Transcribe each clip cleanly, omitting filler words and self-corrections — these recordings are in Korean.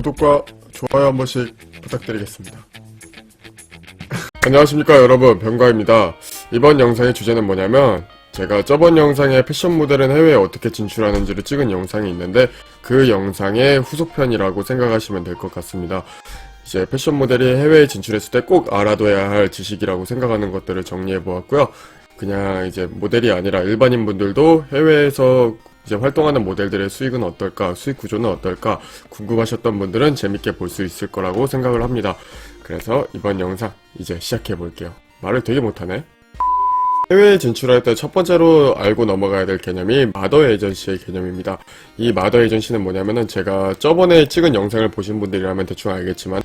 구독과 좋아요 한 번씩 부탁드리겠습니다. 안녕하십니까 여러분, 병가입니다. 이번 영상의 주제는 뭐냐면, 제가 저번 영상에 패션 모델은 해외에 어떻게 진출하는지를 찍은 영상이 있는데 그 영상의 후속편이라고 생각하시면 될 것 같습니다. 이제 패션 모델이 해외에 진출했을 때 꼭 알아둬야 할 지식이라고 생각하는 것들을 정리해 보았고요. 그냥 이제 모델이 아니라 일반인 분들도 해외에서 이제 활동하는 모델들의 수익은 어떨까, 수익 구조는 어떨까 궁금하셨던 분들은 재밌게 볼 수 있을 거라고 생각을 합니다. 그래서 이번 영상 이제 시작해 볼게요. 말을 되게 못하네. 해외에 진출할 때 첫 번째로 알고 넘어가야 될 개념이 마더 에이전시의 개념입니다. 이 마더 에이전시는 뭐냐면은, 제가 저번에 찍은 영상을 보신 분들이라면 대충 알겠지만,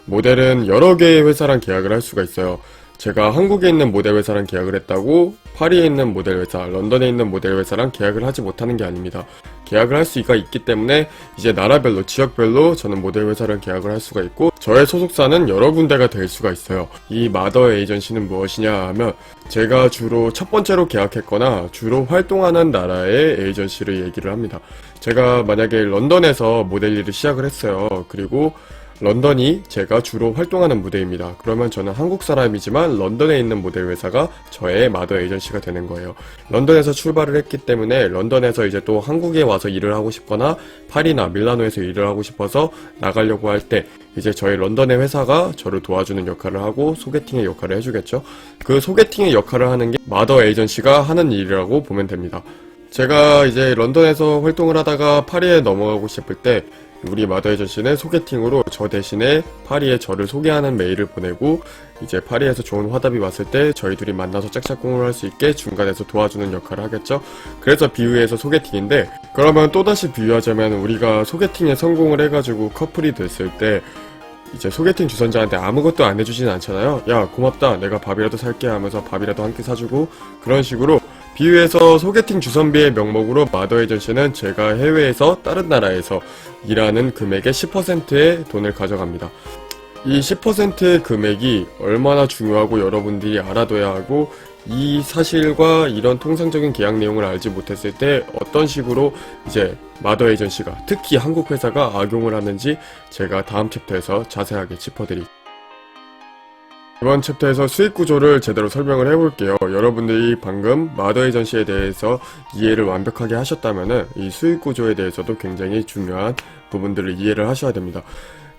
모델은 여러 개의 회사랑 계약을 할 수가 있어요. 제가 한국에 있는 모델 회사랑 계약을 했다고 파리에 있는 모델 회사, 런던에 있는 모델 회사랑 계약을 하지 못하는 게 아닙니다. 계약을 할 수가 있기 때문에 이제 나라별로, 지역별로 저는 모델 회사랑 계약을 할 수가 있고, 저의 소속사는 여러 군데가 될 수가 있어요. 이 마더 에이전시는 무엇이냐 하면, 제가 주로 첫 번째로 계약했거나 주로 활동하는 나라의 에이전시를 얘기를 합니다. 제가 만약에 런던에서 모델 일을 시작을 했어요. 그리고 런던이 제가 주로 활동하는 무대입니다. 그러면 저는 한국 사람이지만 런던에 있는 모델 회사가 저의 마더 에이전시가 되는 거예요. 런던에서 출발을 했기 때문에 런던에서 이제 또 한국에 와서 일을 하고 싶거나 파리나 밀라노에서 일을 하고 싶어서 나가려고 할 때 이제 저희 런던의 회사가 저를 도와주는 역할을 하고 소개팅의 역할을 해주겠죠. 그 소개팅의 역할을 하는 게 마더 에이전시가 하는 일이라고 보면 됩니다. 제가 이제 런던에서 활동을 하다가 파리에 넘어가고 싶을 때 우리 마더 에이전시는 소개팅으로 저 대신에 파리에 저를 소개하는 메일을 보내고, 이제 파리에서 좋은 화답이 왔을 때 저희 둘이 만나서 짝짝꿍을 할 수 있게 중간에서 도와주는 역할을 하겠죠. 그래서 비유해서 소개팅인데, 그러면 또다시 비유하자면, 우리가 소개팅에 성공을 해가지고 커플이 됐을 때 이제 소개팅 주선자한테 아무것도 안 해주진 않잖아요. 야 고맙다, 내가 밥이라도 살게 하면서 밥이라도 한 끼 사주고, 그런 식으로 비유해서 소개팅 주선비의 명목으로 마더 에이전시는 제가 해외에서 다른 나라에서 일하는 금액의 10%의 돈을 가져갑니다. 이 10%의 금액이 얼마나 중요하고 여러분들이 알아둬야 하고, 이 사실과 이런 통상적인 계약 내용을 알지 못했을 때 어떤 식으로 이제 마더 에이전시가, 특히 한국 회사가 악용을 하는지 제가 다음 챕터에서 자세하게 짚어드릴게요. 이번 챕터에서 수익 구조를 제대로 설명을 해볼게요. 여러분들이 방금 마더 에이전시에 대해서 이해를 완벽하게 하셨다면은 이 수익 구조에 대해서도 굉장히 중요한 부분들을 이해를 하셔야 됩니다.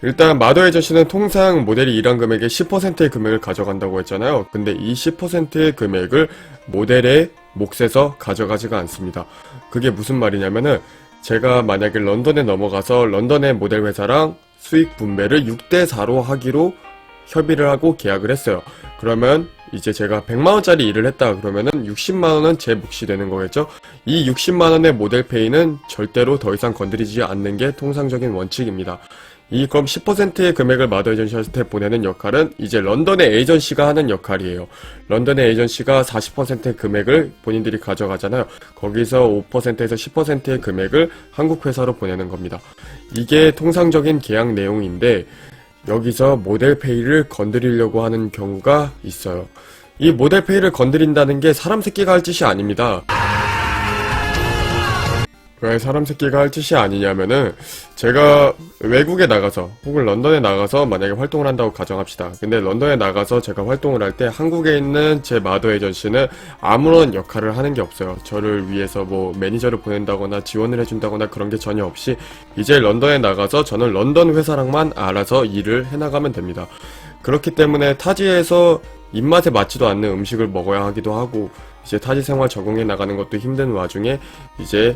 일단 마더 에이전시는 통상 모델이 일한 금액의 10%의 금액을 가져간다고 했잖아요. 근데 이 10%의 금액을 모델의 몫에서 가져가지가 않습니다. 그게 무슨 말이냐면은, 제가 만약에 런던에 넘어가서 런던의 모델 회사랑 수익 분배를 6대4로 하기로 협의를 하고 계약을 했어요. 그러면 이제 제가 100만원짜리 일을 했다 그러면은 60만원은 제 몫이 되는 거겠죠. 이 60만원의 모델 페이는 절대로 더 이상 건드리지 않는 게 통상적인 원칙입니다. 그럼 10%의 금액을 마더 에이전시한테 보내는 역할은 이제 런던의 에이전시가 하는 역할이에요. 런던의 에이전시가 40%의 금액을 본인들이 가져가잖아요. 거기서 5%에서 10%의 금액을 한국 회사로 보내는 겁니다. 이게 통상적인 계약 내용인데, 여기서 모델 페이를 건드리려고 하는 경우가 있어요. 이 모델 페이를 건드린다는 게 사람 새끼가 할 짓이 아닙니다. 왜 사람 새끼가 할 짓이 아니냐면은, 제가 외국에 나가서 혹은 런던에 나가서 만약에 활동을 한다고 가정합시다. 근데 런던에 나가서 제가 활동을 할 때 한국에 있는 제 마더 에이전시는 아무런 역할을 하는 게 없어요. 저를 위해서 뭐 매니저를 보낸다거나 지원을 해준다거나 그런 게 전혀 없이 이제 런던에 나가서 저는 런던 회사랑만 알아서 일을 해나가면 됩니다. 그렇기 때문에 타지에서 입맛에 맞지도 않는 음식을 먹어야 하기도 하고, 이제 타지 생활 적응해 나가는 것도 힘든 와중에 이제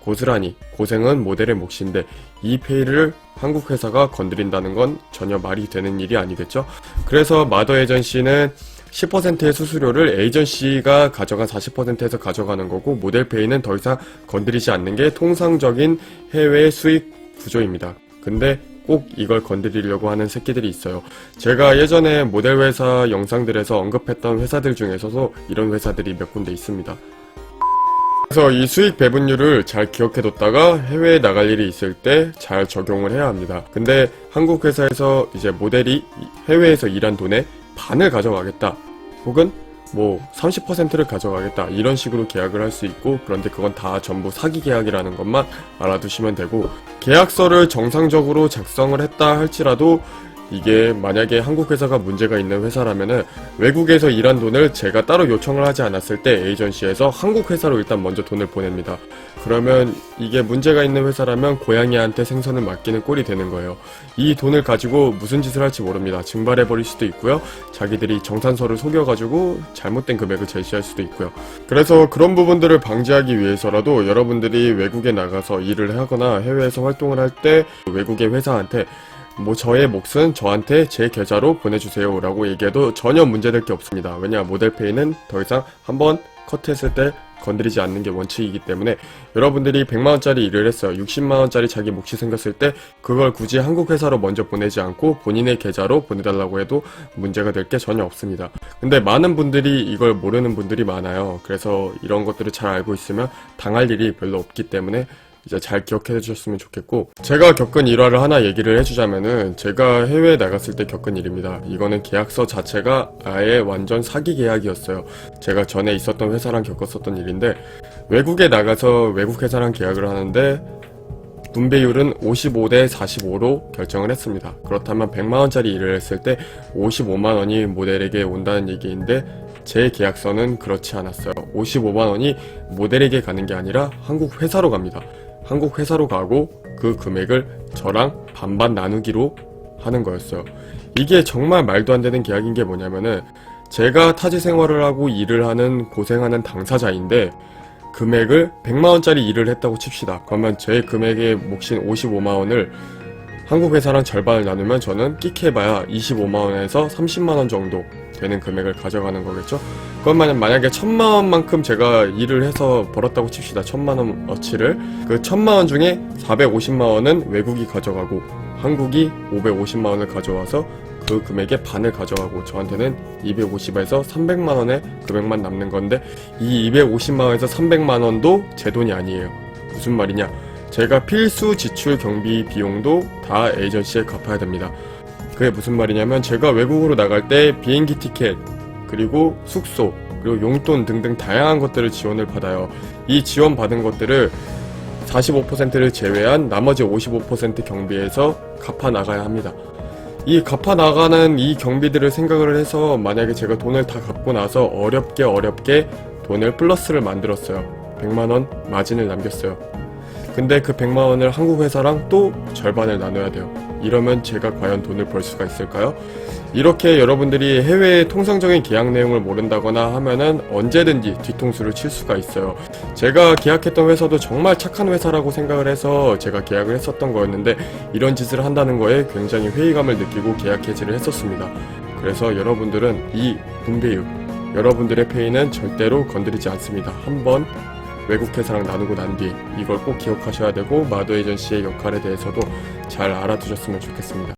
고스란히 고생은 모델의 몫인데, 이 페이를 한국 회사가 건드린다는 건 전혀 말이 되는 일이 아니겠죠. 그래서 마더 에이전시는 10%의 수수료를 에이전시가 가져간 40%에서 가져가는 거고, 모델 페이는 더 이상 건드리지 않는 게 통상적인 해외 수익 구조입니다. 근데 꼭 이걸 건드리려고 하는 새끼들이 있어요. 제가 예전에 모델 회사 영상들에서 언급했던 회사들 중에서도 이런 회사들이 몇 군데 있습니다. 그래서 이 수익 배분율을 잘 기억해뒀다가 해외에 나갈 일이 있을 때 잘 적용을 해야 합니다. 근데 한국 회사에서 이제 모델이 해외에서 일한 돈의 반을 가져가겠다, 혹은 뭐 30%를 가져가겠다 이런 식으로 계약을 할 수 있고, 그런데 그건 다 전부 사기 계약이라는 것만 알아두시면 되고, 계약서를 정상적으로 작성을 했다 할지라도 이게 만약에 한국 회사가 문제가 있는 회사라면은 외국에서 일한 돈을 제가 따로 요청을 하지 않았을 때 에이전시에서 한국 회사로 일단 먼저 돈을 보냅니다. 그러면 이게 문제가 있는 회사라면 고양이한테 생선을 맡기는 꼴이 되는 거예요. 이 돈을 가지고 무슨 짓을 할지 모릅니다. 증발해버릴 수도 있고요. 자기들이 정산서를 속여가지고 잘못된 금액을 제시할 수도 있고요. 그래서 그런 부분들을 방지하기 위해서라도 여러분들이 외국에 나가서 일을 하거나 해외에서 활동을 할 때 외국의 회사한테 뭐 저의 몫은 저한테 제 계좌로 보내주세요 라고 얘기해도 전혀 문제될 게 없습니다. 왜냐, 모델페이는 더 이상 한번 컷했을 때 건드리지 않는 게 원칙이기 때문에, 여러분들이 100만원짜리 일을 했어요. 60만원짜리 자기 몫이 생겼을 때 그걸 굳이 한국 회사로 먼저 보내지 않고 본인의 계좌로 보내달라고 해도 문제가 될 게 전혀 없습니다. 근데 많은 분들이 이걸 모르는 분들이 많아요. 그래서 이런 것들을 잘 알고 있으면 당할 일이 별로 없기 때문에 이제 잘 기억해 주셨으면 좋겠고, 제가 겪은 일화를 하나 얘기를 해주자면은, 제가 해외에 나갔을 때 겪은 일입니다. 이거는 계약서 자체가 아예 완전 사기 계약이었어요. 제가 전에 있었던 회사랑 겪었었던 일인데, 외국에 나가서 외국 회사랑 계약을 하는데 분배율은 55대 45로 결정을 했습니다. 그렇다면 100만원짜리 일을 했을 때 55만원이 모델에게 온다는 얘기인데, 제 계약서는 그렇지 않았어요. 55만원이 모델에게 가는 게 아니라 한국 회사로 갑니다. 한국 회사로 가고 그 금액을 저랑 반반 나누기로 하는 거였어요. 이게 정말 말도 안 되는 계약인 게 뭐냐면은, 제가 타지 생활을 하고 일을 하는 고생하는 당사자인데 금액을 100만원짜리 일을 했다고 칩시다. 그러면 제 금액의 몫인 55만원을 한국 회사랑 절반을 나누면 저는 끼케봐야 25만원에서 30만원 정도 되는 금액을 가져가는 거겠죠? 그러면 만약에 1000만원만큼 제가 일을 해서 벌었다고 칩시다. 1000만원어치를. 그 1000만원 중에 450만원은 외국이 가져가고 한국이 550만원을 가져와서 그 금액의 반을 가져가고 저한테는 250에서 300만원의 금액만 남는 건데, 이 250만원에서 300만원도 제 돈이 아니에요. 무슨 말이냐? 제가 필수 지출 경비 비용도 다 에이전시에 갚아야 됩니다. 그게 무슨 말이냐면, 제가 외국으로 나갈 때 비행기 티켓, 그리고 숙소, 그리고 용돈 등등 다양한 것들을 지원을 받아요. 이 지원받은 것들을 45%를 제외한 나머지 55% 경비에서 갚아 나가야 합니다. 이 갚아 나가는 이 경비들을 생각을 해서 만약에 제가 돈을 다 갚고 나서 어렵게 돈을 플러스를 만들었어요. 100만원 마진을 남겼어요. 근데 그 100만원을 한국 회사랑 또 절반을 나눠야 돼요. 이러면 제가 과연 돈을 벌 수가 있을까요? 이렇게 여러분들이 해외의 통상적인 계약 내용을 모른다거나 하면은 언제든지 뒤통수를 칠 수가 있어요. 제가 계약했던 회사도 정말 착한 회사라고 생각을 해서 제가 계약을 했었던 거였는데, 이런 짓을 한다는 거에 굉장히 회의감을 느끼고 계약 해지를 했었습니다. 그래서 여러분들은 이 분배율, 여러분들의 페이는 절대로 건드리지 않습니다. 한번 외국 회사랑 나누고 난 뒤에 이걸 꼭 기억하셔야 되고, 마더 에이전시의 역할에 대해서도 잘 알아두셨으면 좋겠습니다.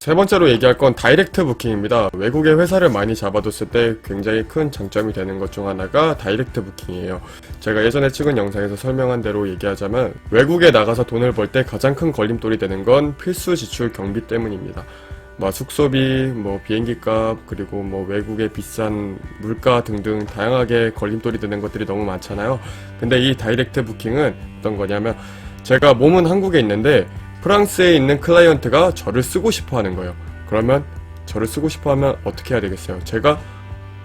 세 번째로 얘기할 건 다이렉트 부킹입니다. 외국의 회사를 많이 잡아뒀을 때 굉장히 큰 장점이 되는 것 중 하나가 다이렉트 부킹이에요. 제가 예전에 찍은 영상에서 설명한 대로 얘기하자면, 외국에 나가서 돈을 벌 때 가장 큰 걸림돌이 되는 건 필수 지출 경비 때문입니다. 뭐 숙소비, 뭐 비행기값, 그리고 뭐 외국의 비싼 물가 등등 다양하게 걸림돌이 되는 것들이 너무 많잖아요. 근데 이 다이렉트 부킹은 어떤 거냐면, 제가 몸은 한국에 있는데 프랑스에 있는 클라이언트가 저를 쓰고 싶어 하는 거예요. 그러면 저를 쓰고 싶어 하면 어떻게 해야 되겠어요? 제가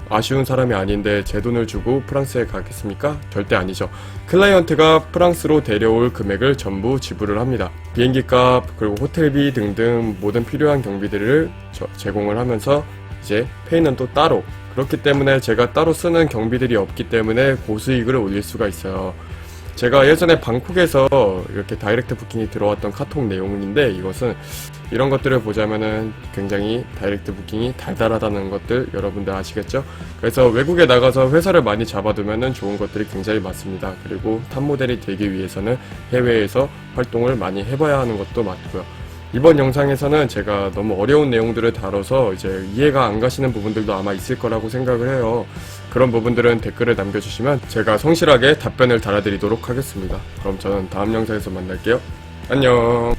아쉬운 사람이 아닌데 제 돈을 주고 프랑스에 가겠습니까? 절대 아니죠. 클라이언트가 프랑스로 데려올 금액을 전부 지불을 합니다. 비행기값, 그리고 호텔비 등등 모든 필요한 경비들을 제공을 하면서 이제 페이는 또 따로. 그렇기 때문에 제가 따로 쓰는 경비들이 없기 때문에 고수익을 올릴 수가 있어요. 제가 예전에 방콕에서 이렇게 다이렉트 부킹이 들어왔던 카톡 내용인데, 이것은 이런 것들을 보자면은 굉장히 다이렉트 부킹이 달달하다는 것들 여러분들 아시겠죠? 그래서 외국에 나가서 회사를 많이 잡아두면은 좋은 것들이 굉장히 많습니다. 그리고 탑모델이 되기 위해서는 해외에서 활동을 많이 해봐야 하는 것도 맞고요. 이번 영상에서는 제가 너무 어려운 내용들을 다뤄서 이제 이해가 안 가시는 부분들도 아마 있을 거라고 생각을 해요. 그런 부분들은 댓글을 남겨주시면 제가 성실하게 답변을 달아드리도록 하겠습니다. 그럼 저는 다음 영상에서 만날게요. 안녕.